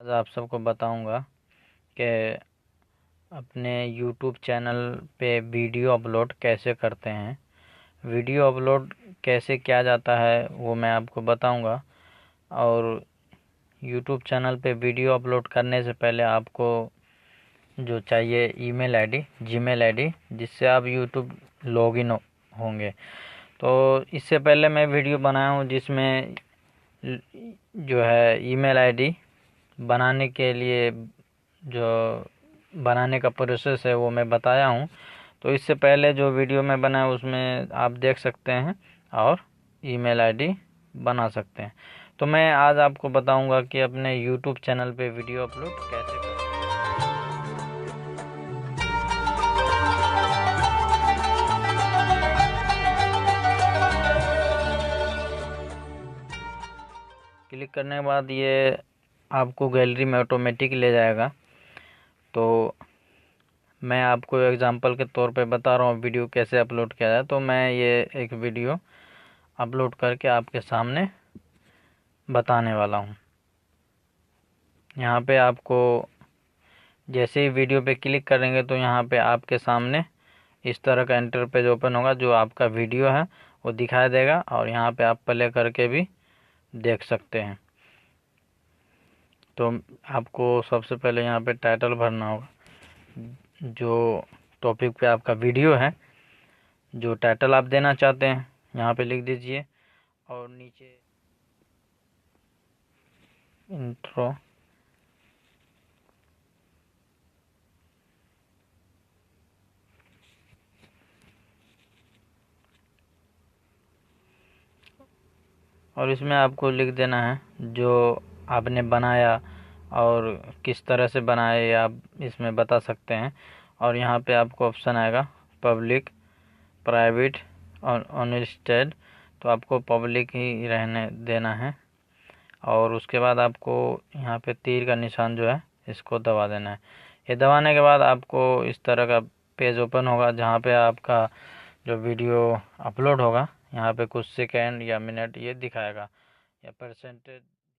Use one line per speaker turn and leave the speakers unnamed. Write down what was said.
आज आप सबको बताऊंगा कि अपने YouTube चैनल पे वीडियो अपलोड कैसे करते हैं। वीडियो अपलोड कैसे किया जाता है वो मैं आपको बताऊंगा। और YouTube चैनल पे वीडियो अपलोड करने से पहले आपको जो चाहिए ईमेल आईडी, जीमेल आईडी, जिससे आप YouTube लॉगिन होंगे। तो इससे पहले मैं वीडियो बनाया हूँ जिसमें जो है ईमेल आईडी बनाने के लिए जो बनाने का प्रोसेस है वो मैं बताया हूँ। तो इससे पहले जो वीडियो मैं बनाया उसमें आप देख सकते हैं और ईमेल आईडी बना सकते हैं। तो मैं आज आपको बताऊंगा कि अपने YouTube चैनल पे वीडियो अपलोड कैसे करें। क्लिक करने के बाद ये आपको गैलरी में ऑटोमेटिक ले जाएगा। तो मैं आपको एग्जांपल के तौर पे बता रहा हूँ वीडियो कैसे अपलोड किया जाए। तो मैं ये एक वीडियो अपलोड करके आपके सामने बताने वाला हूँ। यहाँ पे आपको जैसे ही वीडियो पे क्लिक करेंगे तो यहाँ पे आपके सामने इस तरह का इंटरपेज ओपन होगा। जो आपका वीडियो है वो दिखाई देगा और यहाँ पे आप प्ले करके भी देख सकते हैं। तो आपको सबसे पहले यहाँ पे टाइटल भरना होगा। जो टॉपिक पे आपका वीडियो है, जो टाइटल आप देना चाहते हैं यहाँ पे लिख दीजिए और नीचे इंट्रो। और इसमें आपको लिख देना है जो आपने बनाया और किस तरह से बनाया ये आप इसमें बता सकते हैं। और यहाँ पे आपको ऑप्शन आएगा पब्लिक, प्राइवेट और अनलिस्टेड। तो आपको पब्लिक ही रहने देना है। और उसके बाद आपको यहाँ पे तीर का निशान जो है इसको दबा देना है। ये दबाने के बाद आपको इस तरह का पेज ओपन होगा जहाँ पे आपका जो वीडियो अपलोड होगा यहाँ पे कुछ सेकेंड या मिनट ये दिखाएगा या परसेंटेज